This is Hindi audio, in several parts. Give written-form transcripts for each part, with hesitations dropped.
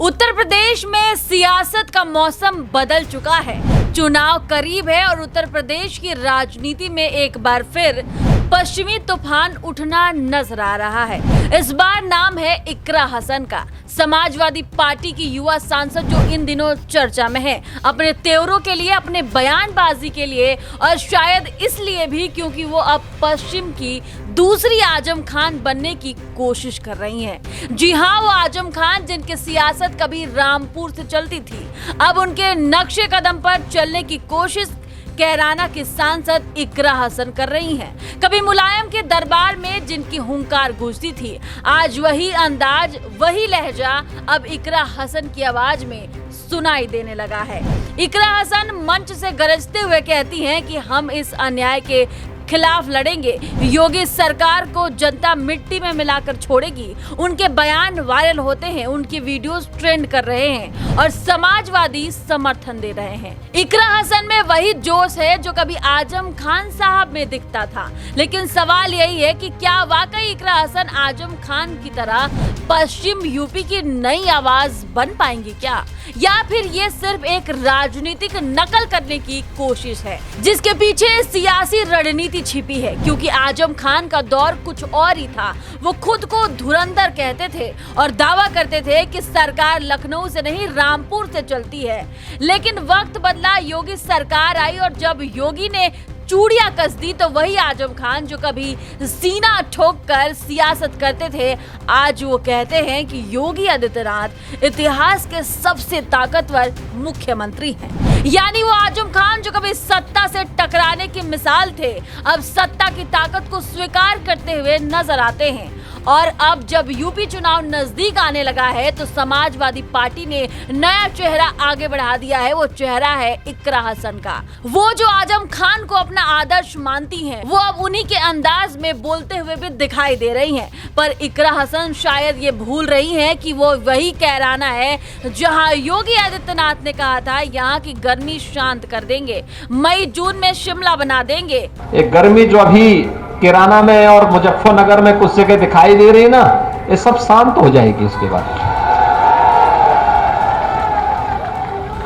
उत्तर प्रदेश में सियासत का मौसम बदल चुका है। चुनाव करीब है और उत्तर प्रदेश की राजनीति में एक बार फिर पश्चिमी तूफान उठना नजर आ रहा है। इस बार नाम है इकरा हसन का। समाजवादी पार्टी की युवा सांसद जो इन दिनों चर्चा में है, अपने तेवरों के लिए, अपने बयानबाजी के लिए और शायद इसलिए भी क्योंकि वो अब पश्चिम की दूसरी आजम खान बनने की कोशिश कर रही हैं। जी हाँ, वो आजम खान जिनकी सियासत कभी रामपुर से चलती थी, अब उनके नक्शे कदम पर चलने की कोशिश कैराना की सांसद इकरा हसन कर रही हैं। कभी मुलायम के दरबार में जिनकी हुंकार गूंजती थी, आज वही अंदाज, वही लहजा अब इकरा हसन की आवाज में सुनाई देने लगा है। इकरा हसन मंच से गरजते हुए कहती हैं कि हम इस अन्याय के खिलाफ लड़ेंगे। योगी सरकार को जनता मिट्टी में मिलाकर छोड़ेगी। उनके बयान वायरल होते हैं, उनकी वीडियोस ट्रेंड कर रहे हैं और समाजवादी समर्थन दे रहे हैं। इकरा हसन में वही जोश है जो कभी आजम खान साहब में दिखता था। लेकिन सवाल यही है कि क्या वाकई इकरा हसन आजम खान की तरह पश्चिम यूपी की नई आवाज बन पाएंगी क्या, या फिर ये सिर्फ एक राजनीतिक नकल करने की कोशिश है जिसके पीछे सियासी रणनीति छिपी है। क्योंकि आजम खान का दौर कुछ और ही था। वो खुद को धुरंधर कहते थे और दावा करते थे कि सरकार लखनऊ से नहीं रामपुर से चलती है। लेकिन वक्त बदला, योगी सरकार आई और जब योगी ने चूड़ियां कस दी तो वही आजम खान जो कभी सीना ठोक कर सियासत करते थे, आज वो कहते हैं कि योगी आदित्यनाथ इतिहास के सबसे ताकतवर मुख्यमंत्री हैं। यानी वो आजम खान जो कभी सत्ता से टकराने की मिसाल थे, अब सत्ता की ताकत को स्वीकार करते हुए नजर आते हैं। और अब जब यूपी चुनाव नजदीक आने लगा है तो समाजवादी पार्टी ने नया चेहरा आगे बढ़ा दिया है। वो चेहरा है इकरा हसन का। वो जो आजम खान को अपना आदर्श मानती हैं, वो अब उन्हीं के अंदाज में बोलते हुए भी दिखाई दे रही हैं। पर इकरा हसन शायद ये भूल रही हैं कि वो वही कैराना है जहां योगी आदित्यनाथ ने कहा था यहाँ की गर्मी शांत कर देंगे, मई जून में शिमला बना देंगे। एक गर्मी जो अभी कैराना में और मुजफ्फरनगर में कुछ जगह दिखाई दे रही है ना, ये सब शांत हो जाएगी इसके बाद।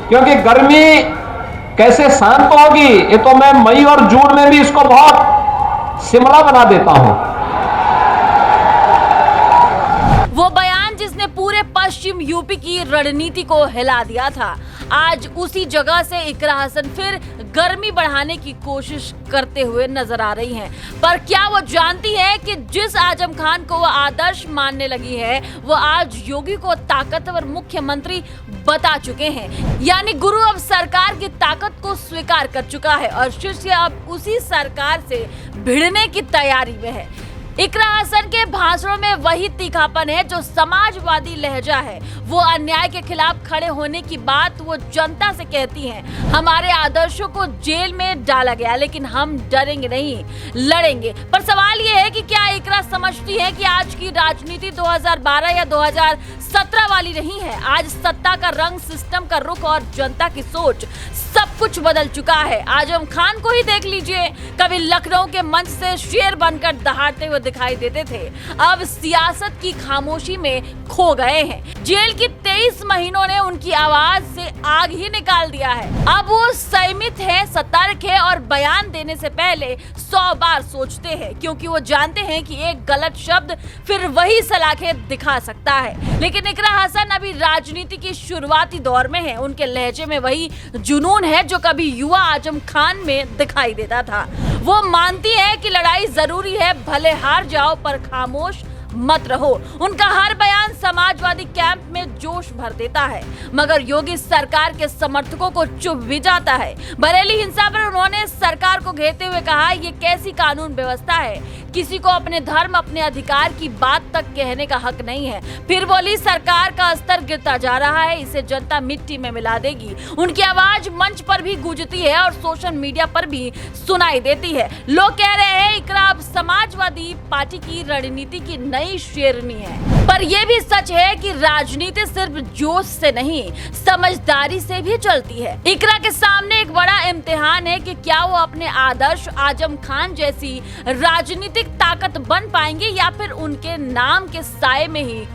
क्योंकि गर्मी कैसे शांत होगी, ये तो मैं मई और जून में भी इसको बहुत शिमला बना देता हूं। वो बयान जिसने पूरे पश्चिम यूपी की रणनीति को हिला दिया था, आज उसी जगह से इकरा हसन फिर गर्मी बढ़ाने की कोशिश करते हुए नजर आ रही हैं। पर क्या वो जानती है कि जिस आजम खान को वो आदर्श मानने लगी है, वो आज योगी को ताकतवर मुख्यमंत्री बता चुके हैं। यानी गुरु अब सरकार की ताकत को स्वीकार कर चुका है और शिष्य अब उसी सरकार से भिड़ने की तैयारी में है। इकरा हसन के भाषणों में वही तीखापन है जो समाजवादी लहजा है। वो अन्याय के खिलाफ खड़े होने की बात वो जनता से कहती हैं। हमारे आदर्शों को जेल में डाला गया लेकिन हम डरेंगे नहीं, लड़ेंगे। पर सवाल ये है कि क्या इकरा समझती है कि आज की राजनीति 2012 या 2017 वाली नहीं है। आज सत्ता का रंग, सिस्टम का रुख और जनता की सोच सब कुछ बदल चुका है। आजम खान को ही देख लीजिए, कभी लखनऊ के मंच से शेर बनकर दहाड़ते हुए दिखाई देते थे, अब सियासत की खामोशी में खो गए हैं। जेल की 23 महीनों ने उनकी आवाज से आग ही निकाल दिया है। अब वो संयमित है, सतर्क है और बयान देने से पहले 100 बार सोचते हैं, क्योंकि वो जानते हैं कि एक गलत शब्द फिर वही सलाखें दिखा सकता है। लेकिन इकरा हसन अभी राजनीति की शुरुआती दौर में है। उनके लहजे में वही जुनून है जो कभी युवा आजम खान में दिखाई देता था। वो मानती है कि लड़ाई जरूरी है, भले हार जाओ पर खामोश मत रहो। उनका हर बयान समाजवादी कैंप में जोश भर देता है, मगर योगी सरकार के समर्थकों को चुभ भी जाता है। बरेली हिंसा पर उन्होंने सरकार को घेरते हुए कहा, ये कैसी कानून व्यवस्था है, किसी को अपने धर्म, अपने अधिकार की बात तक कहने का हक नहीं है। फिर बोली, सरकार का स्तर गिरता जा रहा है, इसे जनता मिट्टी में मिला देगी। उनकी आवाज मंच पर भी गूंजती है और सोशल मीडिया पर भी सुनाई देती है। लोग कह रहे हैं इकरा अब समाजवादी पार्टी की रणनीति की नई शेरनी है। पर यह भी सच है कि राजनीति सिर्फ जोश से नहीं, समझदारी से भी चलती है। इकरा के सामने एक बड़ा इम्तिहान है कि क्या वो अपने आदर्श आजम खान जैसी राजनीतिक ताकत बन पाएंगे या फिर उनके नाम के साए में ही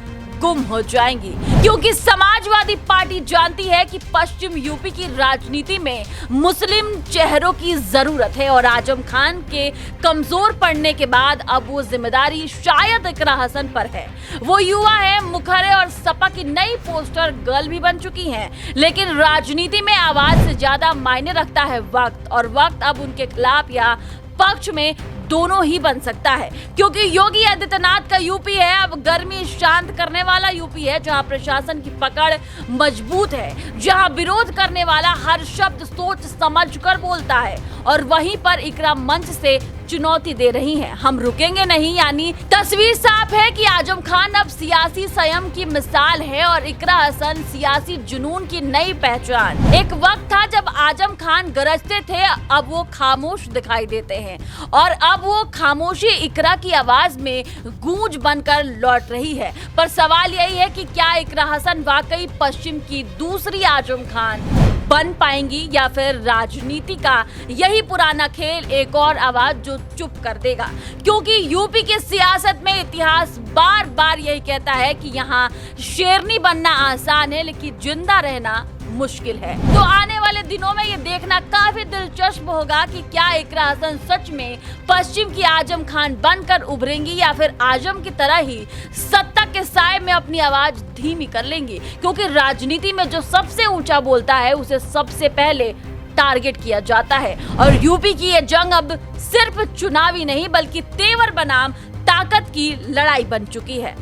गुम हो जाएंगी, क्योंकि समाजवादी पार्टी जानती है कि पश्चिम यूपी की राजनीति में मुस्लिम चेहरों की जरूरत है और आजम खान के कमजोर पड़ने के बाद अब वो जिम्मेदारी शायद इकरा हसन पर है। वो युवा है, मुखर है और सपा की नई पोस्टर गर्ल भी बन चुकी हैं, लेकिन राजनीति में आवाज से ज्यादा मायने रखता है वक्त, और वक्त अब उनके खिलाफ या पक्ष में दोनों ही बन सकता है, क्योंकि योगी आदित्यनाथ का यूपी है अब गर्मी शांत करने वाला यूपी है, जहां प्रशासन की पकड़ मजबूत है, जहां विरोध करने वाला हर शब्द सोच समझकर बोलता है, और वहीं पर इकरा मंच से चुनौती दे रही हैं। हम रुकेंगे नहीं, यानी तस्वीर साफ है कि आजम खान अब सियासी संयम की मिसाल है और इकरा हसन सियासी जुनून की नई पहचान। एक वक्त था जब आजम खान गरजते थे, अब वो खामोश दिखाई देते हैं, और अब वो खामोशी इकरा की आवाज में गूंज बनकर लौट रही है। पर सवाल यही है कि क्या इकरा हसन वाकई पश्चिम की दूसरी आजम खान बन पाएंगी, या फिर राजनीति का यही पुराना खेल एक और आवाज जो चुप कर देगा, क्योंकि यूपी की सियासत में इतिहास बार बार यही कहता है कि यहाँ शेरनी बनना आसान है लेकिन जिंदा रहना मुश्किल है। तो आने वाले दिनों में ये देखना काफी दिलचस्प होगा कि क्या इकरा हसन सच में पश्चिम की आजम खान बनकर उभरेंगी, या फिर आजम की तरह ही सत्ता के साए में अपनी आवाज धीमी कर लेंगी, क्योंकि राजनीति में जो सबसे ऊंचा बोलता है उसे सबसे पहले टारगेट किया जाता है। और यूपी की ये जंग अब सिर्फ चुनावी नहीं बल्कि तेवर बनाम ताकत की लड़ाई बन चुकी है।